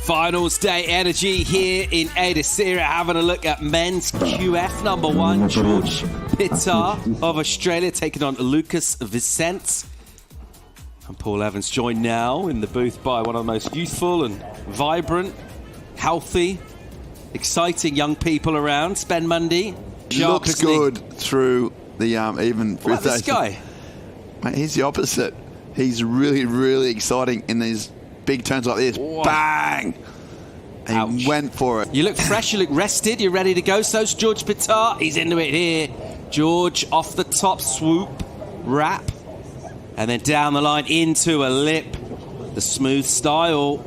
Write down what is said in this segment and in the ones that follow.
Finals day energy here in Ericeira, having a look at men's QF number 1, G.Pittar of Australia taking on Lucas Vicente. And Paul Evans joined now in the booth by one of the most youthful and vibrant, healthy, exciting young people around. Ben Mundy. Looks good through the even. What about this guy? Mate, he's the opposite. He's really, really exciting in these big turns like this. Whoa. Bang! He went for it. You look fresh, you look rested, you're ready to go. So's G.Pittar. He's into it here. George off the top, swoop, wrap, and then down the line into a lip. The smooth style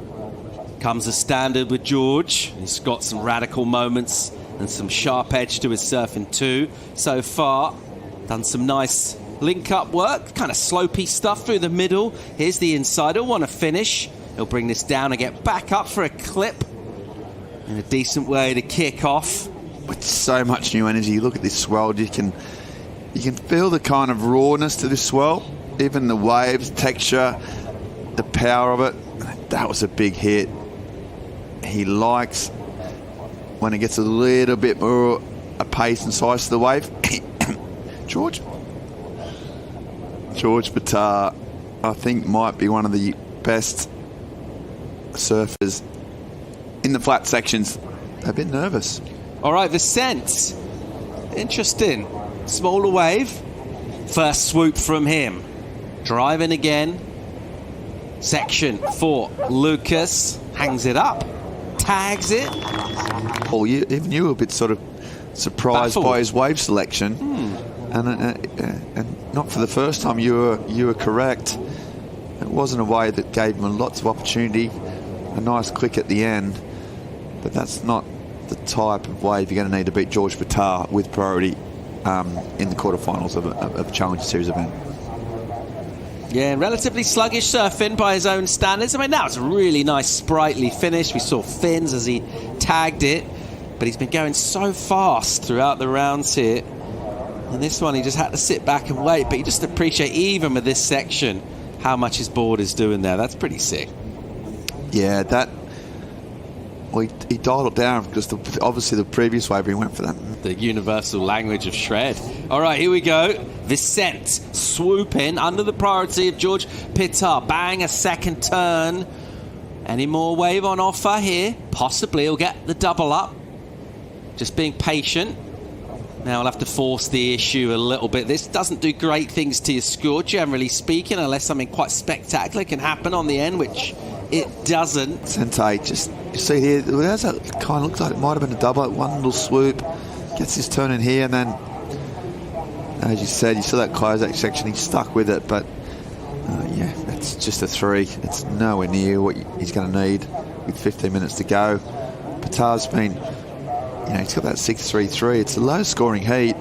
comes as standard with George. He's got some radical moments and some sharp edge to his surfing too. So far, done some nice link-up work, kind of slopey stuff through the middle. Here's the inside. He'll want to finish. He'll bring this down and get back up for a clip in a decent way to kick off. With so much new energy, you look at this swell, you can feel the kind of rawness to this swell, even the waves, texture, the power of it. That was a big hit. He likes when it gets a little bit more a pace and size to the wave. G.Pittar, I think, might be one of the best surfers in the flat sections. A bit nervous. All right, Vicente. Interesting. Smaller wave. First swoop from him. Driving again. Section for Lucas. Hangs it up. Tags it. Paul, even you were a bit sort of surprised by his wave selection. And not for the first time, you were correct. It wasn't a wave that gave him lots of opportunity. A nice click at the end. But that's not the type of wave you're going to need to beat G.Pittar with priority in the quarterfinals of a Challenger Series event. Yeah, relatively sluggish surfing by his own standards. I mean, that was a really nice, sprightly finish. We saw fins as he tagged it, but he's been going so fast throughout the rounds here. And this one, he just had to sit back and wait. But you just appreciate, even with this section, how much his board is doing there. That's pretty sick. Yeah, he dialed it down because obviously the previous wave he went for that. The universal language of shred. All right, here we go. Vicente swooping under the priority of G.Pittar. Bang, a second turn. Any more wave on offer here? Possibly he'll get the double up. Just being patient. Now we'll have to force the issue a little bit. This doesn't do great things to your score, generally speaking, unless something quite spectacular can happen on the end, which it doesn't. Vicente, just you see here, that kind of looks like it might have been a double. One little swoop, gets his turn in here, and then, as you said, you saw that close-out section, he stuck with it, but yeah, it's just a 3. It's nowhere near what he's going to need with 15 minutes to go. Pittar's been, he's got that 6.33. It's a low-scoring heat.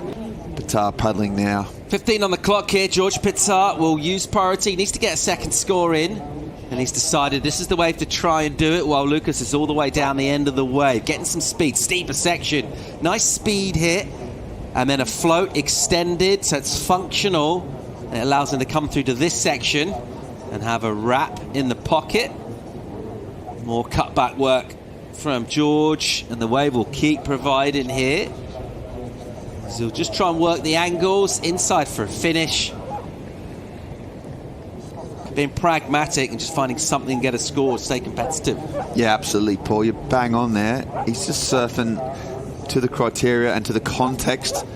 Pittar paddling now. 15 on the clock here. G.Pittar will use priority. He needs to get a second score in. And he's decided this is the wave to try and do it, while Lucas is all the way down the end of the wave. Getting some speed. Steeper section. Nice speed hit. And then a float extended, so it's functional. It allows him to come through to this section and have a wrap in the pocket. More cutback work from George, and the wave will keep providing here. So he'll just try and work the angles inside for a finish. Being pragmatic and just finding something to get a score to stay competitive. Yeah, absolutely, Paul. You're bang on there. He's just surfing to the criteria and to the context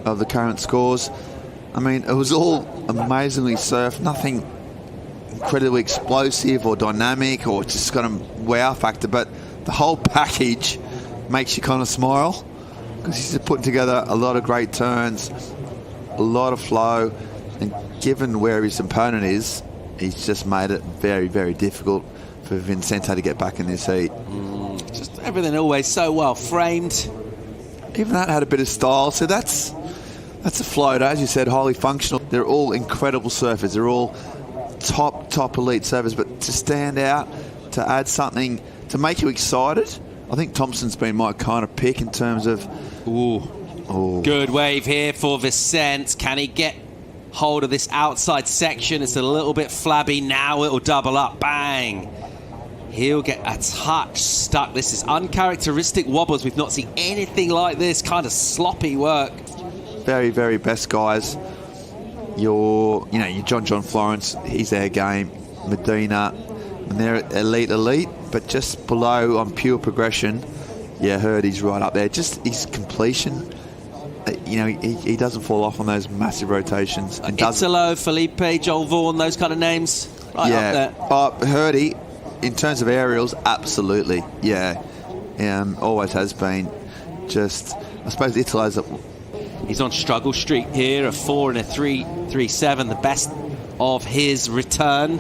of the current scores. I mean, it was all amazingly surfed. Nothing incredibly explosive or dynamic or just got a wow factor, but the whole package makes you kind of smile because he's just putting together a lot of great turns, a lot of flow, and given where his opponent is, he's just made it very, very difficult for Vicente to get back in this heat. Just everything always so well framed. Even that had a bit of style. So that's a floater, as you said, highly functional. They're all incredible surfers. They're all top elite surfers, but to stand out, to add something to make you excited, I think Thompson's been my kind of pick in terms of... Ooh. Good wave here for Vicente. Can he get hold of this outside section? It's a little bit flabby. Now it'll double up. Bang. He'll get a touch stuck. This is uncharacteristic wobbles. We've not seen anything like this. Kind of sloppy work. Very, very best guys. Your John Florence, he's their game. Medina, and they're elite, but just below on pure progression. Yeah, Hurdy's right up there. Just his completion. He doesn't fall off on those massive rotations. And Italo, Felipe, Joel Vaughan, those kind of names. Right up there. Hurdy, in terms of aerials, absolutely. Yeah. Always has been. Just, I suppose Italo's... He's on struggle streak here, a 4 and a 3.37, the best of his return.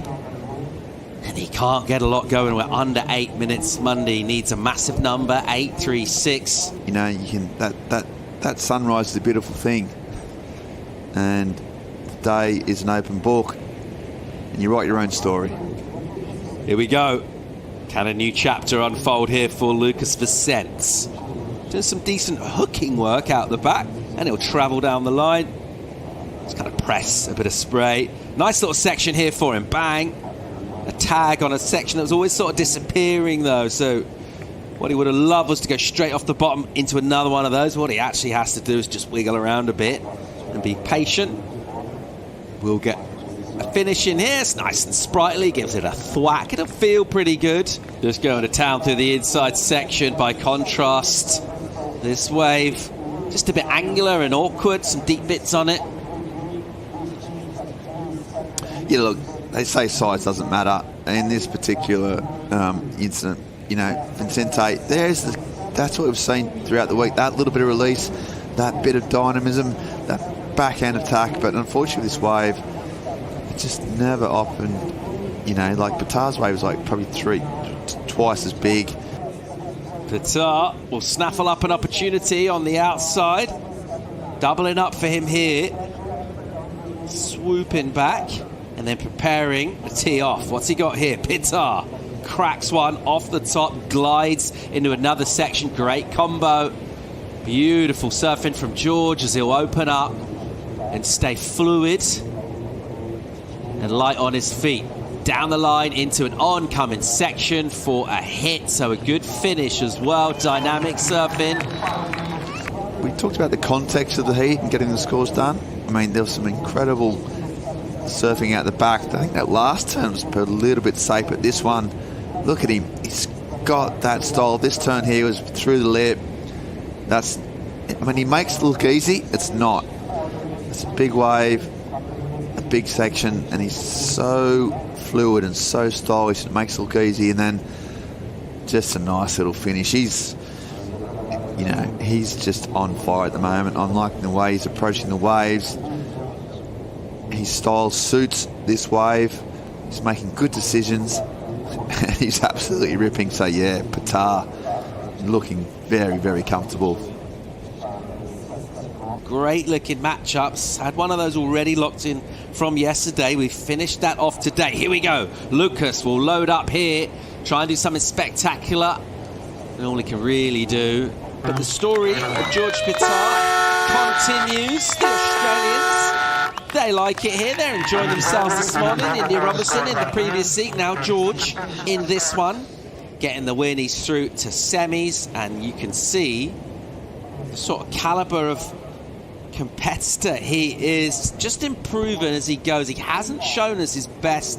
And he can't get a lot going. We're under 8 minutes. Monday needs a massive number, 8.36. You can that sunrise is a beautiful thing. And the day is an open book. And you write your own story. Here we go. Can a new chapter unfold here for Lucas Vicente? Doing some decent hooking work out the back. And he'll travel down the line. Just kind of press a bit of spray. Nice little section here for him. Bang. A tag on a section that was always sort of disappearing, though. So what he would have loved was to go straight off the bottom into another one of those. What he actually has to do is just wiggle around a bit and be patient. We'll get a finish in here. It's nice and sprightly. Gives it a thwack. It'll feel pretty good. Just going to town through the inside section. By contrast, this wave... just a bit angular and awkward, some deep bits on it. Yeah, look, they say size doesn't matter. In this particular incident, Vicente, that's what we've seen throughout the week. That little bit of release, that bit of dynamism, that backhand attack. But unfortunately, this wave, it just never often, like Pittar's wave was like probably twice as big. Pittar will snaffle up an opportunity on the outside. Doubling up for him here. Swooping back and then preparing to tee off. What's he got here? Pittar cracks one off the top, glides into another section. Great combo. Beautiful surfing from George as he'll open up and stay fluid and light on his feet. Down the line into an oncoming section for a hit, so a good finish as well. Dynamic surfing. We talked about the context of the heat and getting the scores done. I mean, there was some incredible surfing out the back. I think that last turn was a little bit safe, but this one, look at him. He's got that style. This turn here was through the lip. He makes it look easy. It's not. It's a big wave, a big section, and he's so fluid and so stylish. It makes it look easy, and then just a nice little finish. He's just on fire at the moment. I'm liking the way he's approaching the waves. His style suits this wave. He's making good decisions. He's absolutely ripping. So yeah, Pittar looking very, very comfortable. Great looking matchups. Had one of those already locked in from yesterday. We've finished that off today. Here we go. Lucas will load up here. Try and do something spectacular. All he can really do. But the story of G.Pittar continues. The Australians, they like it here. They're enjoying themselves this morning. India Robertson in the previous seat. Now George in this one. Getting the win. He's through to semis. And you can see the sort of caliber of competitor he is, just improving as he goes. He hasn't shown us his best